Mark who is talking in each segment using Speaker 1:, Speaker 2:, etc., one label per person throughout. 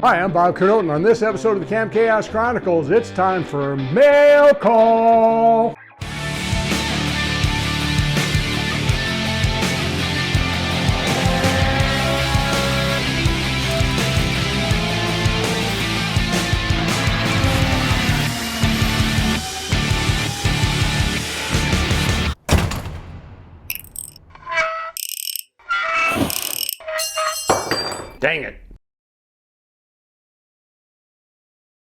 Speaker 1: Hi, I'm Bob Knote, and on this episode of the Camp Chaos Chronicles, it's time for Mail Call. Dang it.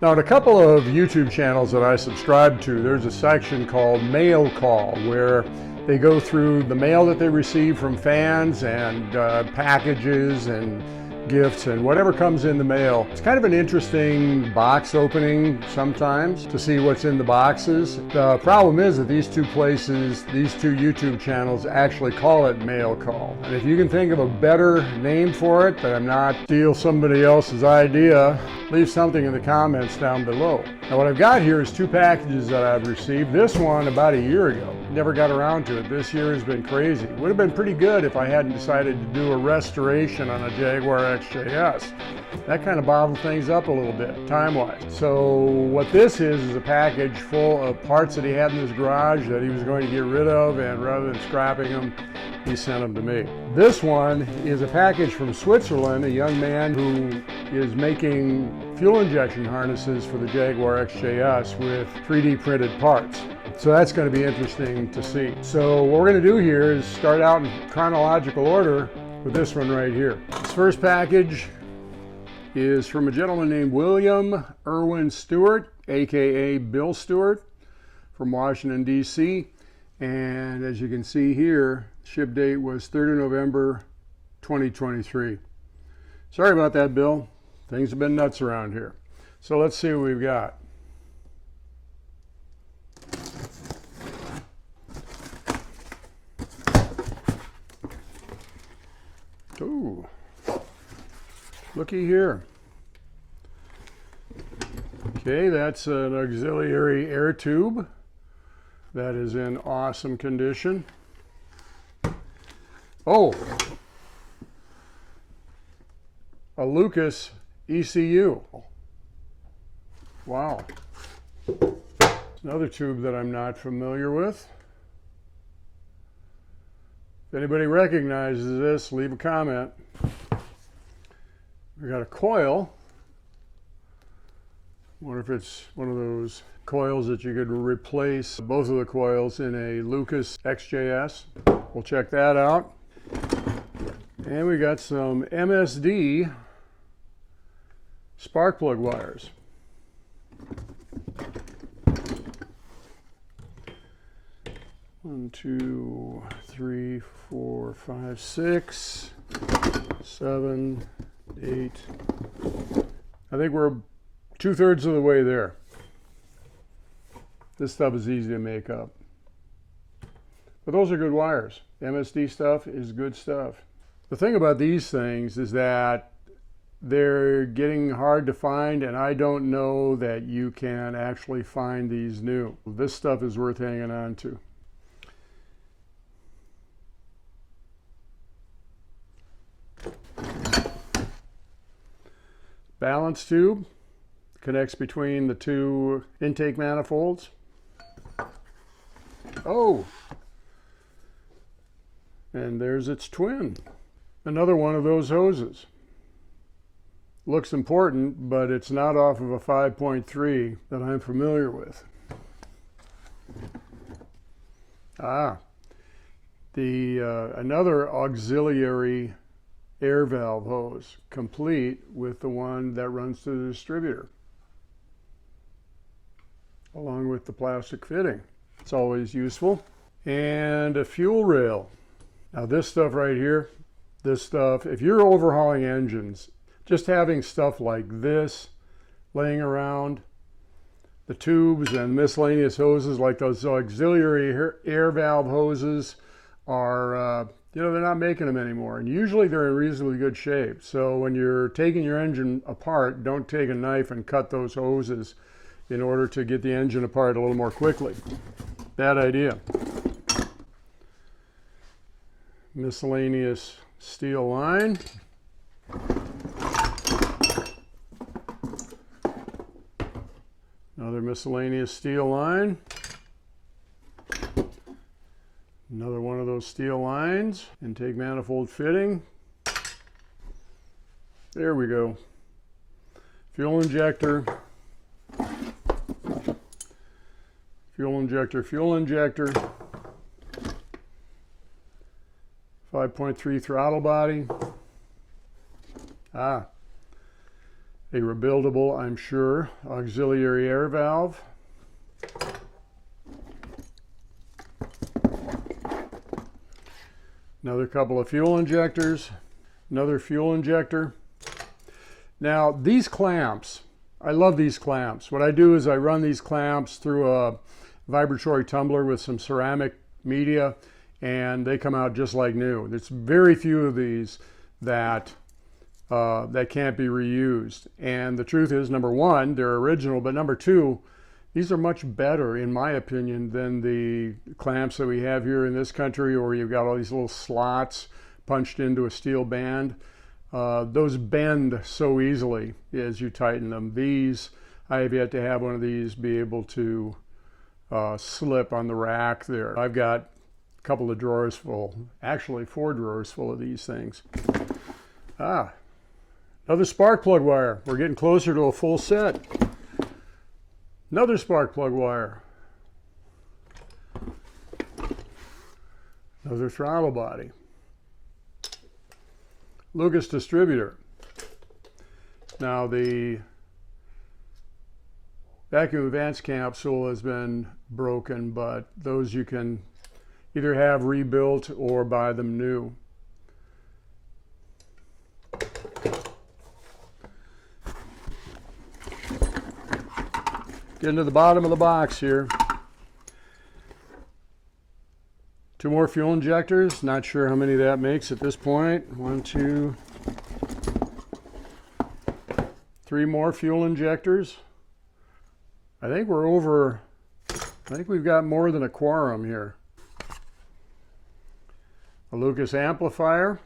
Speaker 1: Now, in a couple of YouTube channels that I subscribe to, there's a section called Mail Call, where they go through the mail that they receive from fans and packages and gifts and whatever comes in the mail. It's kind of an interesting box opening sometimes to see what's in the boxes. The problem is that these two places, these two YouTube channels actually call it Mail Call. And if you can think of a better name for it, that I'm not steal somebody else's idea, leave something in the comments down below. Now what I've got here is two packages that I've received. This one about a year ago. Never got around to it. This year has been crazy. Would have been pretty good if I hadn't decided to do a restoration on a Jaguar XJS. That kind of bottled things up a little bit, time-wise. So what this is a package full of parts that he had in his garage that he was going to get rid of, and rather than scrapping them, he sent them to me. This one is a package from Switzerland, a young man who is making fuel injection harnesses for the Jaguar XJS with 3D printed parts. So that's going to be interesting to see. So what we're going to do here is start out in chronological order with this one right here. This first package is from a gentleman named William Irwin Stewart, aka Bill Stewart, from Washington, D.C. And as you can see here, ship date was 3rd of November 2023. Sorry about that, Bill. Things have been nuts around here. So let's see what we've got. Ooh, looky here. Okay, that's an auxiliary air tube that is in awesome condition. Oh, a Lucas ECU. Wow. Another tube that I'm not familiar with. If anybody recognizes this, leave a comment. We got a coil. Wonder if it's one of those coils that you could replace both of the coils in a Lucas XJS. We'll check that out. And we got some MSD spark plug wires. One, two, three, 4, 5, 6, 7, 8. I think we're 2/3 of the way there. This stuff is easy to make up. But those are good wires. MSD stuff is good stuff. The thing about these things is that they're getting hard to find, and I don't know that you can actually find these new. This stuff is worth hanging on to. Balance tube connects between the two intake manifolds. Oh, and there's its twin. Another one of those hoses. Looks important, but it's not off of a 5.3 that I'm familiar with. Another auxiliary air valve hose, complete with the one that runs to the distributor, along with the plastic fitting. It's always useful. And a fuel rail. Now this stuff right here, this stuff, if you're overhauling engines, just having stuff like this laying around, the tubes and miscellaneous hoses like those auxiliary air valve hoses are they're not making them anymore, and usually they're in reasonably good shape. So when you're taking your engine apart, don't take a knife and cut those hoses in order to get the engine apart a little more quickly. Bad idea. Miscellaneous steel line. Another miscellaneous steel line. Another one of those steel lines. Intake manifold fitting. There we go. Fuel injector. Fuel injector, fuel injector. 5.3 throttle body. A rebuildable, I'm sure, auxiliary air valve. Another couple of fuel injectors. Another fuel injector. Now, these clamps, I love these clamps. What I do is I run these clamps through a vibratory tumbler with some ceramic media, and they come out just like new. There's very few of these that can't be reused. And the truth is, number one, they're original, but number two, these are much better, in my opinion, than the clamps that we have here in this country, where you've got all these little slots punched into a steel band. Those bend so easily as you tighten them. These, I have yet to have one of these be able to slip on the rack there. I've got a couple of drawers full, actually 4 drawers full of these things. Another spark plug wire. We're getting closer to a full set. Another spark plug wire. Another throttle body. Lucas distributor. Now the vacuum advance capsule has been broken, but those you can either have rebuilt or buy them new. Getting to the bottom of the box here. 2 more fuel injectors. Not sure how many that makes at this point. 1, 2, 3 more fuel injectors. I think we've got more than a quorum here. A Lucas amplifier.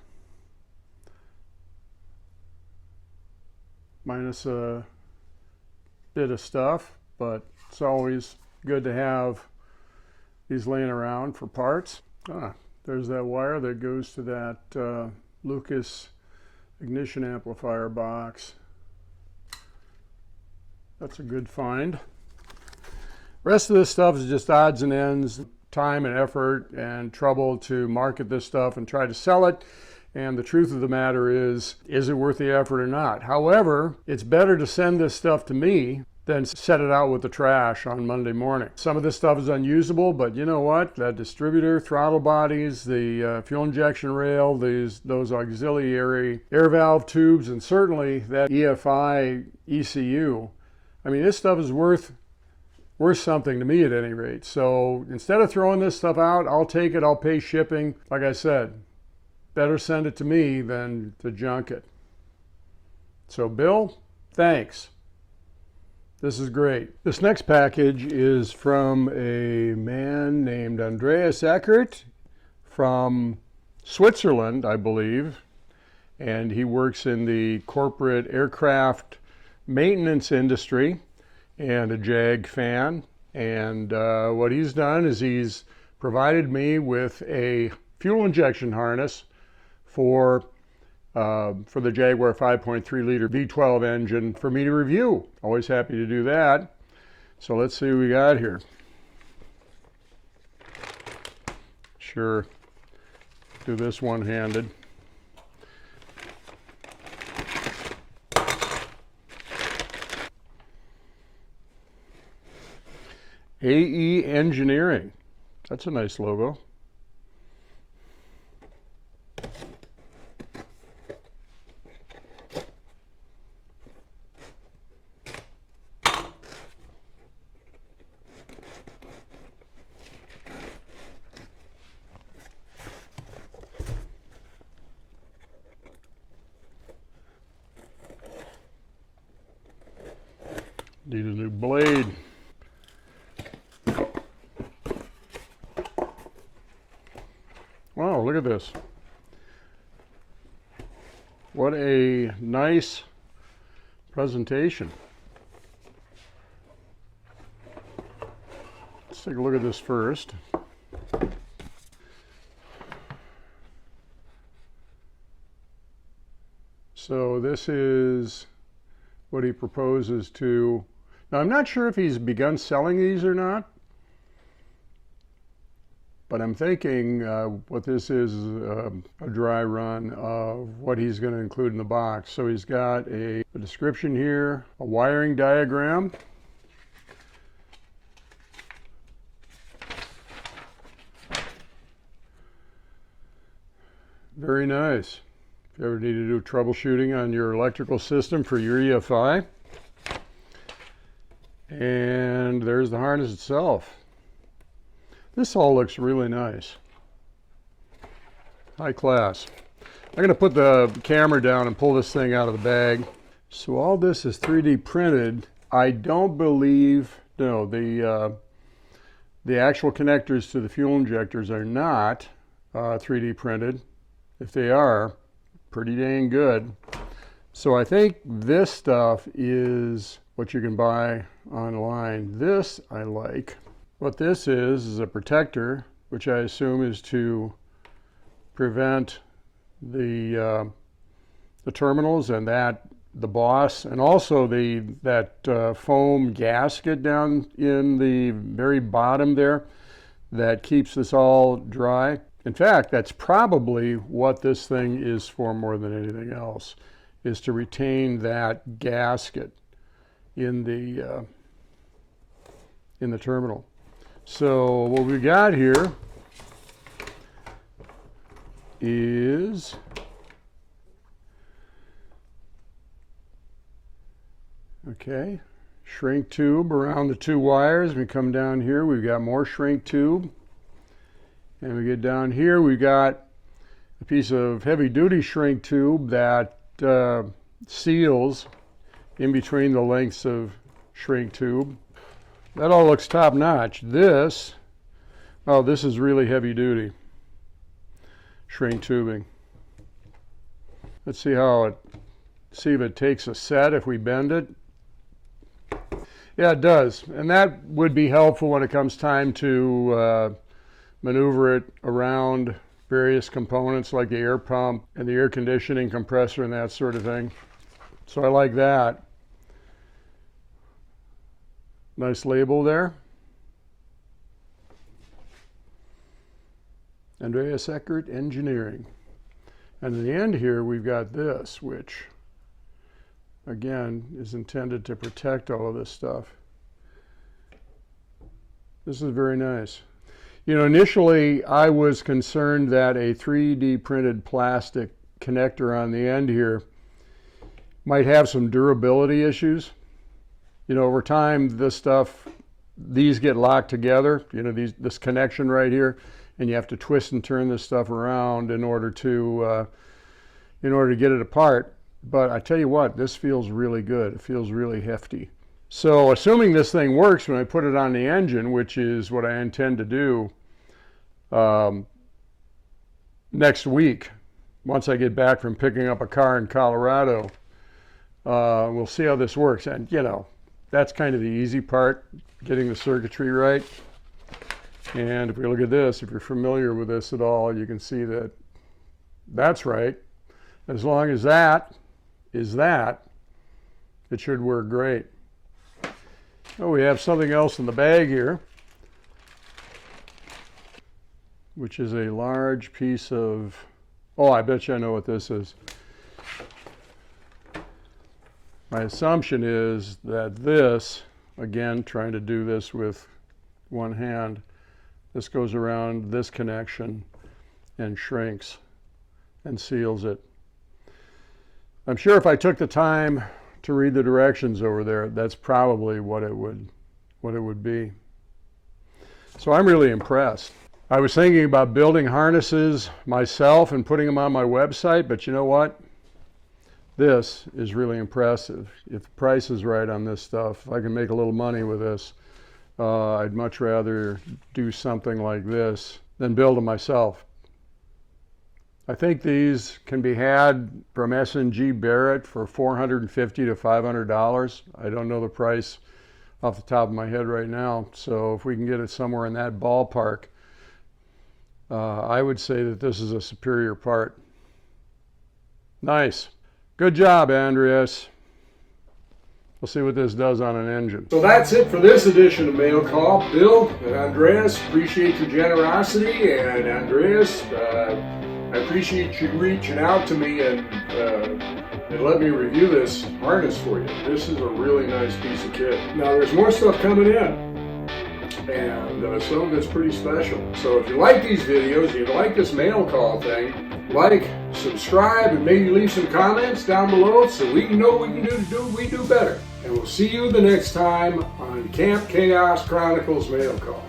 Speaker 1: Minus a bit of stuff, but it's always good to have these laying around for parts. There's that wire that goes to that Lucas ignition amplifier box. That's a good find. Rest of this stuff is just odds and ends, time and effort and trouble to market this stuff and try to sell it. And the truth of the matter is it worth the effort or not? However, it's better to send this stuff to me than set it out with the trash on Monday morning. Some of this stuff is unusable, but you know what? That distributor, throttle bodies, the fuel injection rail, those auxiliary air valve tubes, and certainly that EFI ECU. I mean, this stuff is worth something to me at any rate. So instead of throwing this stuff out, I'll take it, I'll pay shipping. Like I said, better send it to me than to junk it. So Bill, thanks. This is great. This next package is from a man named Andreas Eert from Switzerland, I believe. And he works in the corporate aircraft maintenance industry and a Jag fan. And what he's done is he's provided me with a fuel injection harness for the Jaguar 5.3 liter V12 engine for me to review. Always happy to do that. So let's see what we got here. Sure, do this one-handed. AE Engineering. That's a nice logo. Need a new blade. Wow, look at this. What a nice presentation. take a look at this first. So this is what he proposes to. Now I'm not sure if he's begun selling these or not, but I'm thinking what this is a dry run of what he's going to include in the box. So he's got a description here, a wiring diagram, very nice. If you ever need to do troubleshooting on your electrical system for your EFI. And there's the harness itself. This all looks really nice. High class. I'm going to put the camera down and pull this thing out of the bag. So all this is 3D printed. I don't believe, no, the actual connectors to the fuel injectors are not 3D printed. If they are, pretty dang good. So I think this stuff is what you can buy online. This I like. What this is a protector, which I assume is to prevent the terminals and the boss, and also that foam gasket down in the very bottom there that keeps this all dry. In fact, that's probably what this thing is for more than anything else, is to retain that gasket in the terminal. So what we got here is okay, shrink tube around the two wires. We come down here, we've got more shrink tube. And we get down here, we've got a piece of heavy-duty shrink tube that seals in between the lengths of shrink tube. That all looks top-notch. This is really heavy-duty shrink tubing. Let's see if it takes a set if we bend it. Yeah, it does. And that would be helpful when it comes time to maneuver it around various components like the air pump and the air conditioning compressor and that sort of thing. So I like that. Nice label there. Andreas Eert Engineering. And in the end here we've got this, which again is intended to protect all of this stuff. This is very nice. You know, initially I was concerned that a 3D printed plastic connector on the end here might have some durability issues. You know, over time these get locked together, you know, this connection right here, and you have to twist and turn this stuff around in order to get it apart. But I tell you what, this feels really good. It feels really hefty. So assuming this thing works when I put it on the engine, which is what I intend to do next week, once I get back from picking up a car in Colorado, we'll see how this works. And you know, that's kind of the easy part, getting the circuitry right. And if we look at this, if you're familiar with this at all, you can see that that's right. As long as that is that, it should work great. Oh, we have something else in the bag here, which is a large piece of, oh, I bet you I know what this is. My assumption is that this, again, trying to do this with one hand, this goes around this connection and shrinks and seals it. I'm sure if I took the time to read the directions over there, that's probably what it would be. So I'm really impressed. I was thinking about building harnesses myself and putting them on my website, but you know what? This is really impressive. If the price is right on this stuff, if I can make a little money with this, I'd much rather do something like this than build them myself. I think these can be had from S&G Barrett for $450 to $500. I don't know the price off the top of my head right now. So if we can get it somewhere in that ballpark, I would say that this is a superior part. Nice. Good job, Andreas. We'll see what this does on an engine. So that's it for this edition of Mail Call. Bill and Andreas, appreciate your generosity, and Andreas, I appreciate you reaching out to me and let me review this harness for you. This is a really nice piece of kit. Now there's more stuff coming in, and some of it's pretty special. So if you like these videos, you like this Mail Call thing, like, subscribe, and maybe leave some comments down below so we can know what we can do better. And we'll see you the next time on Camp Chaos Chronicles Mail Call.